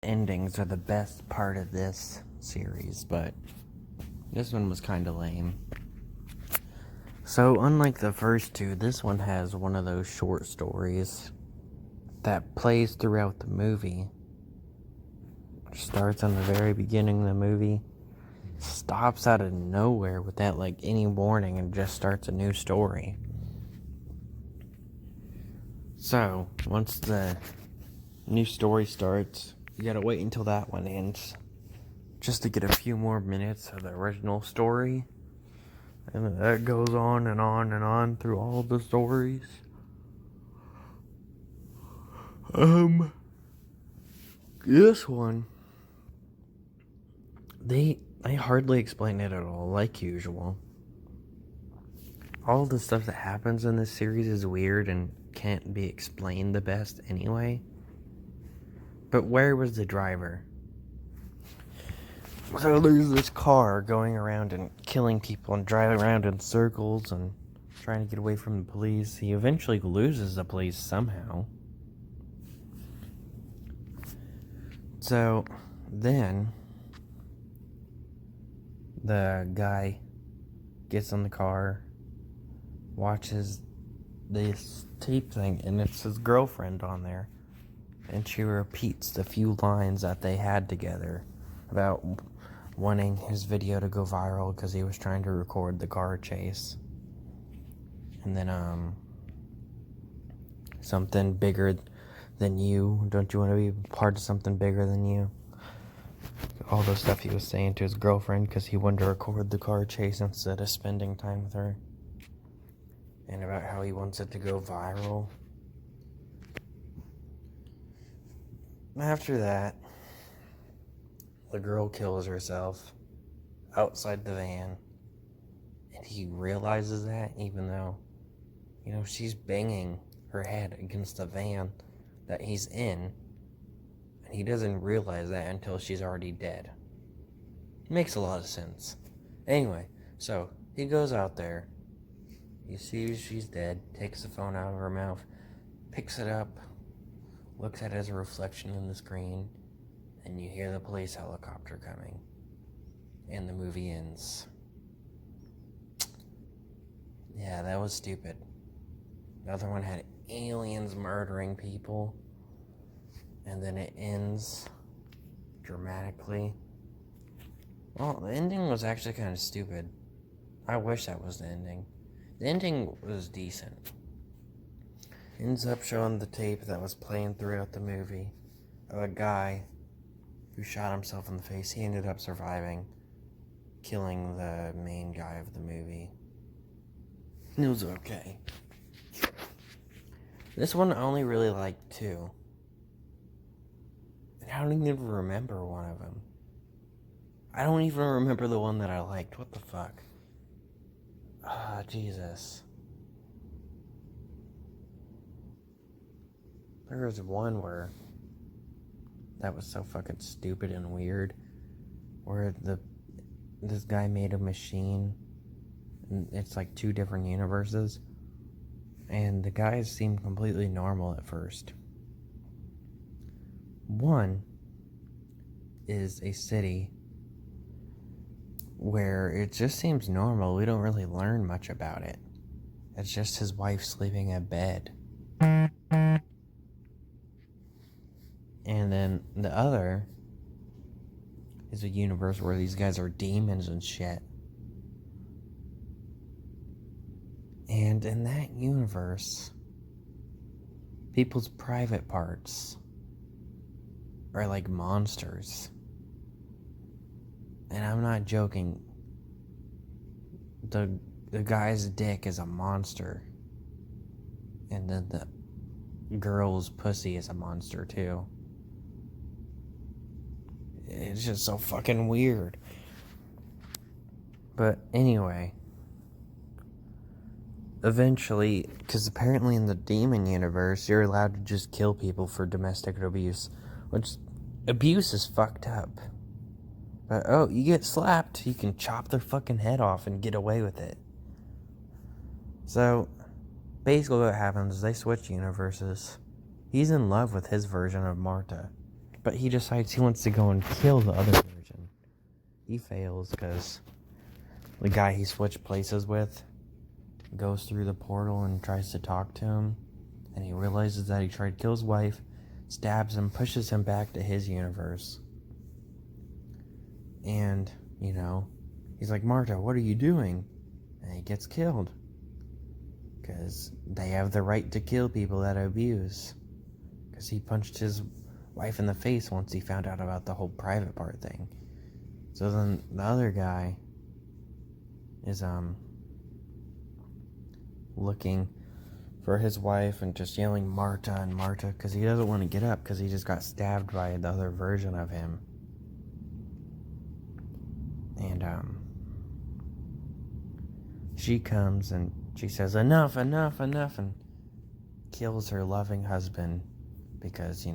endings are the best part of this series, but this one was kind of lame. So, unlike the first two, this one has one of those short stories that plays throughout the movie. It starts on the very beginning of the movie, stops out of nowhere without any warning, and just starts a new story. So, once the new story starts, you gotta wait until that one ends just to get a few more minutes of the original story. And that goes on and on and on through all the stories. This one, they hardly explain it at all, like usual. All the stuff that happens in this series is weird and can't be explained the best anyway. But where was the driver? So there's this car going around and killing people and driving around in circles and trying to get away from the police. He eventually loses the police somehow. So then the guy gets in the car, watches this tape thing, and it's his girlfriend on there. And she repeats the few lines that they had together about wanting his video to go viral because he was trying to record the car chase. And then, something bigger than you. Don't you want to be part of something bigger than you? All the stuff he was saying to his girlfriend because he wanted to record the car chase instead of spending time with her. And about how he wants it to go viral. After that, the girl kills herself outside the van. And he realizes that, even though, she's banging her head against the van that he's in. And he doesn't realize that until she's already dead. Makes a lot of sense. Anyway, so he goes out there. He sees she's dead, takes the phone out of her mouth, picks it up, looks at his reflection in the screen, and you hear the police helicopter coming. And the movie ends. Yeah, that was stupid. The other one had aliens murdering people. And then it ends dramatically. Well, the ending was actually kind of stupid. I wish that was the ending. The ending was decent. Ends up showing the tape that was playing throughout the movie of a guy who shot himself in the face. He ended up surviving, killing the main guy of the movie. It was okay. This one I only really liked two. And I don't even remember one of them. I don't even remember the one that I liked. What the fuck? Jesus. There was one where that was so fucking stupid and weird, where this guy made a machine, and it's like two different universes, and the guys seemed completely normal at first. One is a city where it just seems normal. We don't really learn much about it. It's just his wife sleeping in bed. And then the other is a universe where these guys are demons and shit. And in that universe, people's private parts are like monsters. And I'm not joking. The guy's dick is a monster. And then the girl's pussy is a monster too. It's just so fucking weird. But anyway, eventually, because apparently in the demon universe, you're allowed to just kill people for domestic abuse, which abuse is fucked up. But you get slapped, you can chop their fucking head off and get away with it. So basically what happens is they switch universes. He's in love with his version of Marta, But he decides he wants to go and kill the other version. He fails because the guy he switched places with goes through the portal and tries to talk to him. And he realizes that he tried to kill his wife, stabs him, pushes him back to his universe. And, he's like, Marta, what are you doing? And he gets killed. Because they have the right to kill people that abuse. Because he punched his wife in the face once he found out about the whole private part thing. So then the other guy is looking for his wife and just yelling Marta and Marta because he doesn't want to get up because he just got stabbed by the other version of him. And she comes and she says enough, enough, enough, and kills her loving husband because,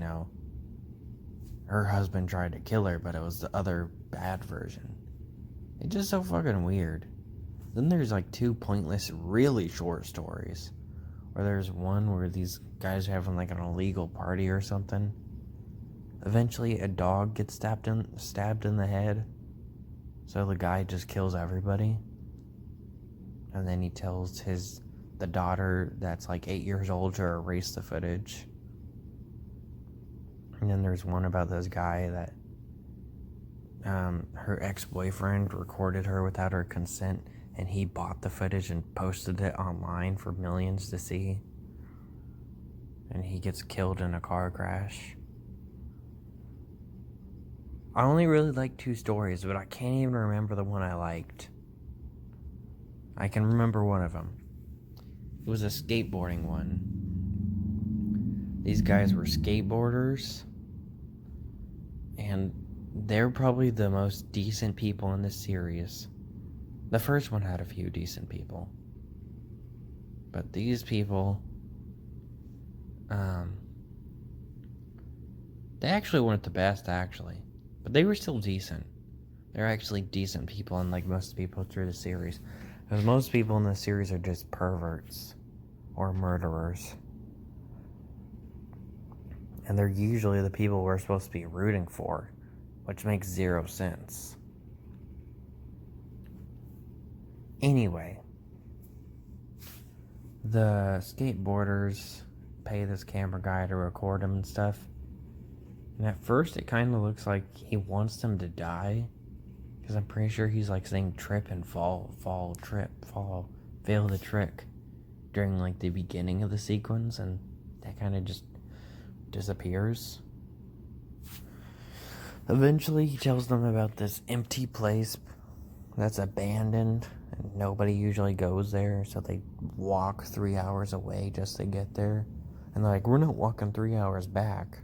her husband tried to kill her, but it was the other bad version. It's just so fucking weird. Then there's like 2 pointless, really short stories. Or there's one where these guys are having like an illegal party or something. Eventually a dog gets stabbed in the head. So the guy just kills everybody. And then he tells the daughter that's like 8 years old to erase the footage. And then there's one about this guy that her ex-boyfriend recorded her without her consent, and he bought the footage and posted it online for millions to see. And he gets killed in a car crash. I only really like 2 stories, but I can't even remember the one I liked. I can remember one of them. It was a skateboarding one. These guys were skateboarders, and they're probably the most decent people in this series. The first one had a few decent people. But these people, they actually weren't the best, actually. But they were still decent. They're actually decent people, unlike most people through the series. Because most people in the series are just perverts or murderers. And they're usually the people we're supposed to be rooting for, which makes 0 sense. Anyway, the skateboarders pay this camera guy to record them and stuff. And at first it kind of looks like he wants them to die. Because I'm pretty sure he's like saying trip and fall, trip, fall, fail the trick. During like the beginning of the sequence, and that kind of just disappears. Eventually he tells them about this empty place that's abandoned. And nobody usually goes there, so they walk 3 hours away just to get there. And they're like, we're not walking 3 hours back.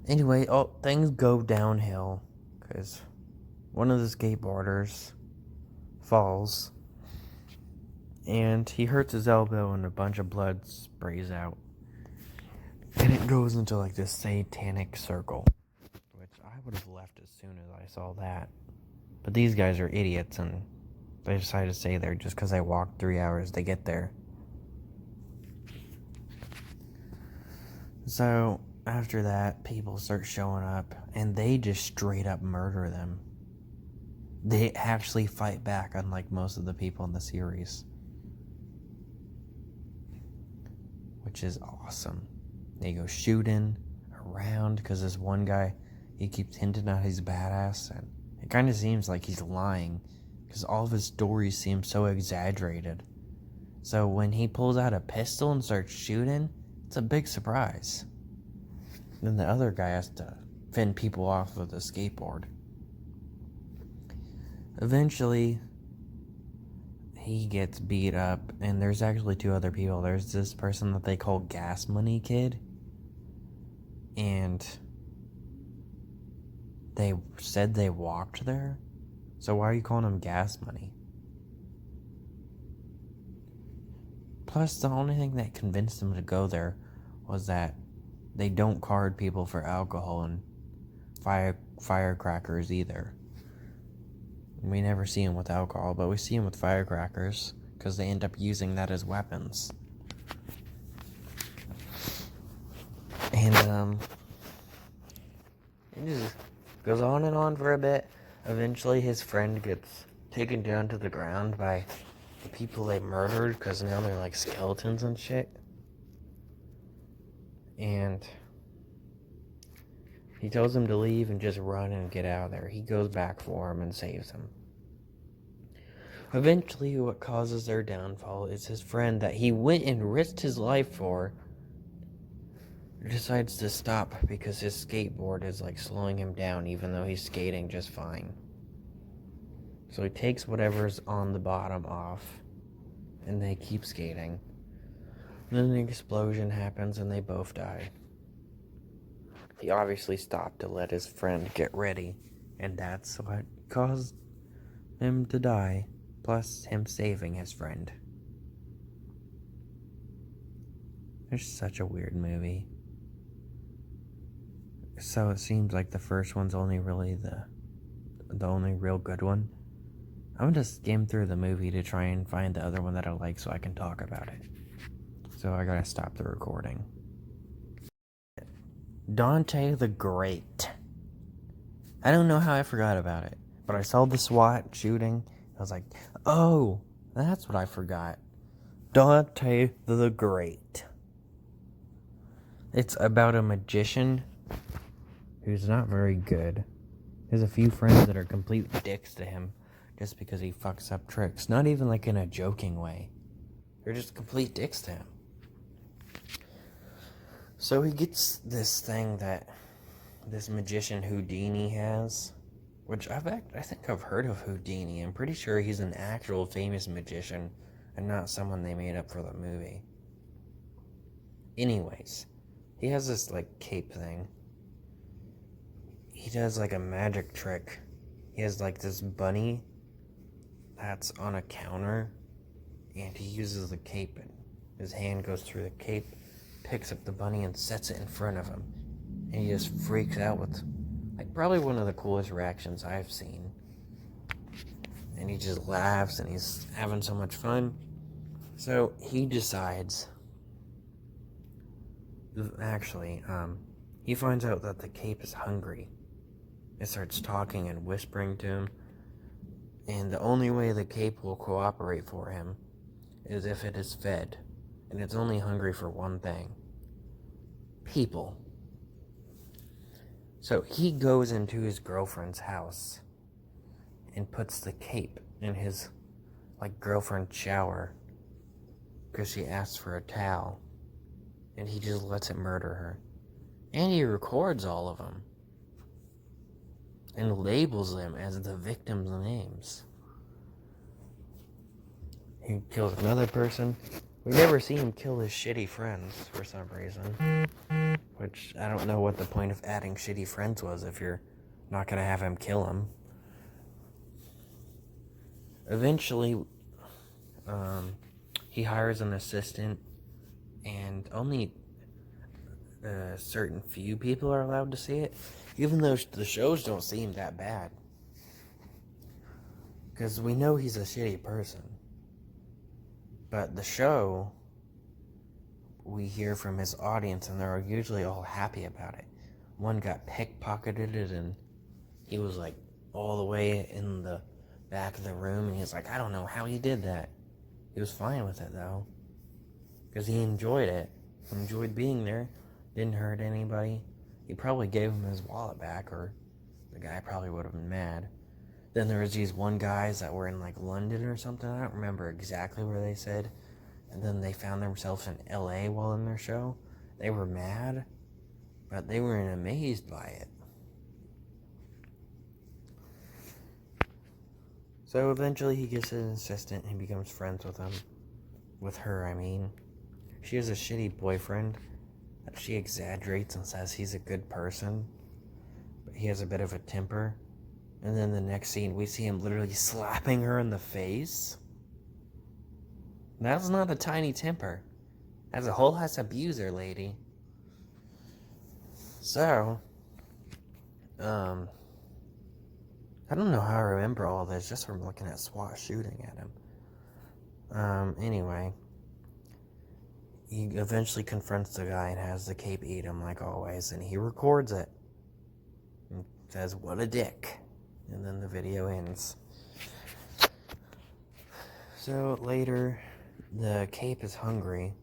Anyway, things go downhill, because one of the skateboarders falls, and he hurts his elbow, and a bunch of blood sprays out. And it goes into like this satanic circle, which I would have left as soon as I saw that. But these guys are idiots, and they decided to stay there just because I walked 3 hours to get there. So, after that, people start showing up, and they just straight up murder them. They actually fight back, unlike most of the people in the series. Which is awesome. They go shooting around, because this one guy, he keeps hinting out he's badass, and it kind of seems like he's lying, because all of his stories seem so exaggerated. So when he pulls out a pistol and starts shooting, it's a big surprise. Then the other guy has to fend people off with a skateboard. Eventually, he gets beat up, and there's actually 2 other people. There's this person that they call Gas Money Kid, and they said they walked there. So why are you calling him Gas Money? Plus, the only thing that convinced them to go there was that they don't card people for alcohol and firecrackers either. We never see them with alcohol, but we see them with firecrackers because they end up using that as weapons. And It just goes on and on for a bit. Eventually, his friend gets taken down to the ground by the people they murdered because now they're like skeletons and shit. And he tells him to leave and just run and get out of there. He goes back for him and saves him. Eventually, what causes their downfall is his friend that he went and risked his life for decides to stop because his skateboard is like slowing him down even though he's skating just fine. So he takes whatever's on the bottom off and they keep skating. Then the explosion happens and they both die. He obviously stopped to let his friend get ready, and that's what caused him to die, plus him saving his friend. It's such a weird movie. So it seems like the first one's only really the only real good one. I'm gonna skim through the movie to try and find the other one that I like so I can talk about it. So I gotta stop the recording. Dante the Great. I don't know how I forgot about it, but I saw the SWAT shooting. I was like, oh, that's what I forgot. Dante the Great. It's about a magician who's not very good. There's a few friends that are complete dicks to him just because he fucks up tricks. Not even like in a joking way. They're just complete dicks to him. So he gets this thing that this magician Houdini has, which I think I've heard of Houdini. I'm pretty sure he's an actual famous magician and not someone they made up for the movie. Anyways, he has this like cape thing. He does like a magic trick. He has like this bunny that's on a counter, and he uses the cape, and his hand goes through the cape, picks up the bunny and sets it in front of him, and he just freaks out with like probably one of the coolest reactions I've seen. And he just laughs and he's having so much fun. So he decides, actually, he finds out that the cape is hungry. It starts talking and whispering to him, and the only way the cape will cooperate for him is if it is fed, and it's only hungry for one thing: people. So he goes into his girlfriend's house and puts the cape in his like girlfriend's shower because she asks for a towel, and he just lets it murder her. And he records all of them and labels them as the victims' names. He kills another person. We never see him kill his shitty friends for some reason, which I don't know what the point of adding shitty friends was if you're not gonna have him kill them. Eventually, he hires an assistant, and only a certain few people are allowed to see it, even though the shows don't seem that bad. Because we know he's a shitty person. But the show, we hear from his audience, and they're usually all happy about it. One got pickpocketed, and he was like all the way in the back of the room, and he's like, I don't know how he did that. He was fine with it, though. Because he enjoyed it. He enjoyed being there. Didn't hurt anybody. He probably gave him his wallet back, or the guy probably would have been mad. Then there was these one guys that were in like London or something. I don't remember exactly where they said. And then they found themselves in LA while in their show. They were mad, but they were amazed by it. So eventually he gets an assistant and he becomes friends with him. With her, I mean. She has a shitty boyfriend that she exaggerates and says he's a good person, but he has a bit of a temper. And then the next scene, we see him literally slapping her in the face. That's not a tiny temper. That's a whole ass abuser, lady. So, I don't know how I remember all this just from looking at SWAT shooting at him. Anyway, he eventually confronts the guy and has the cape eat him like always, and he records it. says, "What a dick." And then the video ends. So later, the Cape is hungry,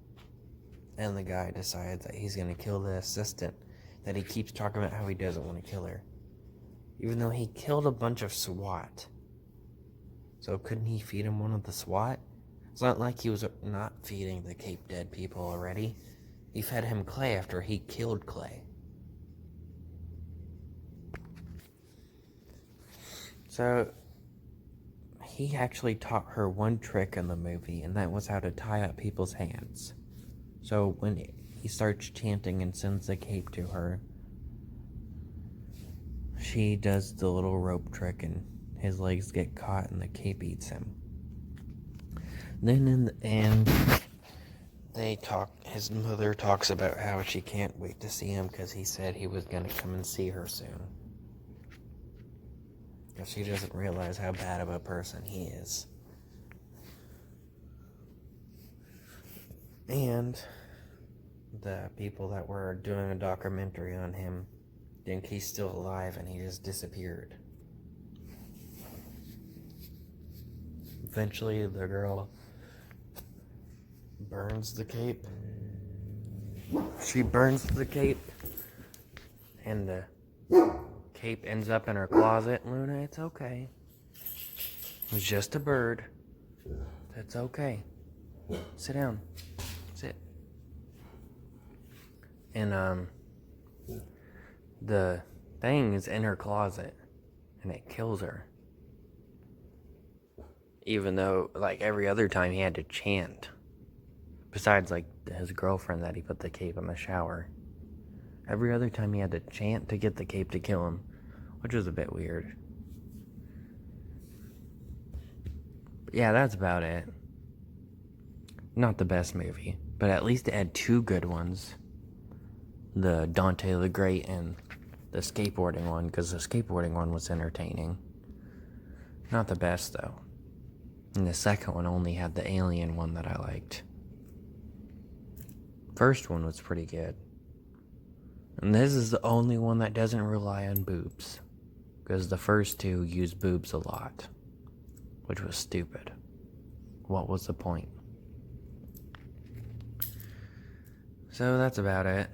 and the guy decides that he's going to kill the assistant that he keeps talking about how he doesn't want to kill her. Even though he killed a bunch of SWAT. So couldn't he feed him one of the SWAT? It's not like he was not feeding the Cape dead people already. He fed him Clay after he killed Clay. So, he actually taught her one trick in the movie, and that was how to tie up people's hands. So when he starts chanting and sends the Cape to her, she does the little rope trick and his legs get caught and the Cape eats him. Then in the end, his mother talks about how she can't wait to see him because he said he was going to come and see her soon. Because she doesn't realize how bad of a person he is. And the people that were doing a documentary on him think he's still alive and he just disappeared. Eventually, the girl burns the Cape. She burns the Cape, and the Cape ends up in her closet. Luna, it's okay. It was just a bird. That's okay. Sit down. Sit. And the thing is in her closet, and it kills her. Even though, like, every other time he had to chant. Besides, like, his girlfriend that he put the Cape in the shower. Every other time he had to chant to get the Cape to kill him, which was a bit weird. But yeah, that's about it. Not the best movie, but at least it had two good ones. The Dante the Great and the skateboarding one, because the skateboarding one was entertaining. Not the best, though. And the second one only had the alien one that I liked. First one was pretty good. And this is the only one that doesn't rely on boobs. Because the first two use boobs a lot. Which was stupid. What was the point? So that's about it.